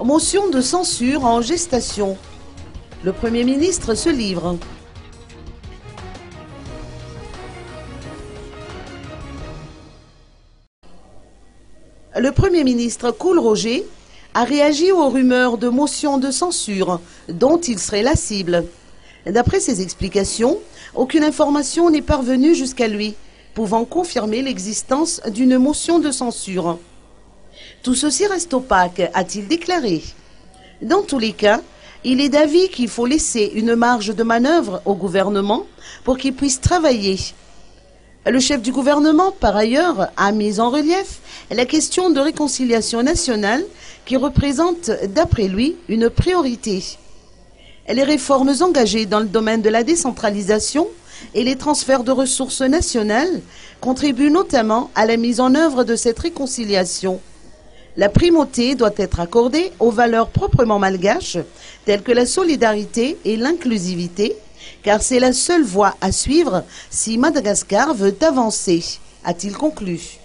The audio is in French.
Motion de censure en gestation. Le Premier ministre se livre. Le Premier ministre Coolroger a réagi aux rumeurs de motion de censure dont il serait la cible. D'après ses explications, aucune information n'est parvenue jusqu'à lui, pouvant confirmer l'existence d'une motion de censure. Tout ceci reste opaque, a-t-il déclaré. Dans tous les cas, il est d'avis qu'il faut laisser une marge de manœuvre au gouvernement pour qu'il puisse travailler. Le chef du gouvernement, par ailleurs, a mis en relief la question de réconciliation nationale qui représente, d'après lui, une priorité. Les réformes engagées dans le domaine de la décentralisation et les transferts de ressources nationales contribuent notamment à la mise en œuvre de cette réconciliation. La primauté doit être accordée aux valeurs proprement malgaches, telles que la solidarité et l'inclusivité, car c'est la seule voie à suivre si Madagascar veut avancer, a-t-il conclu.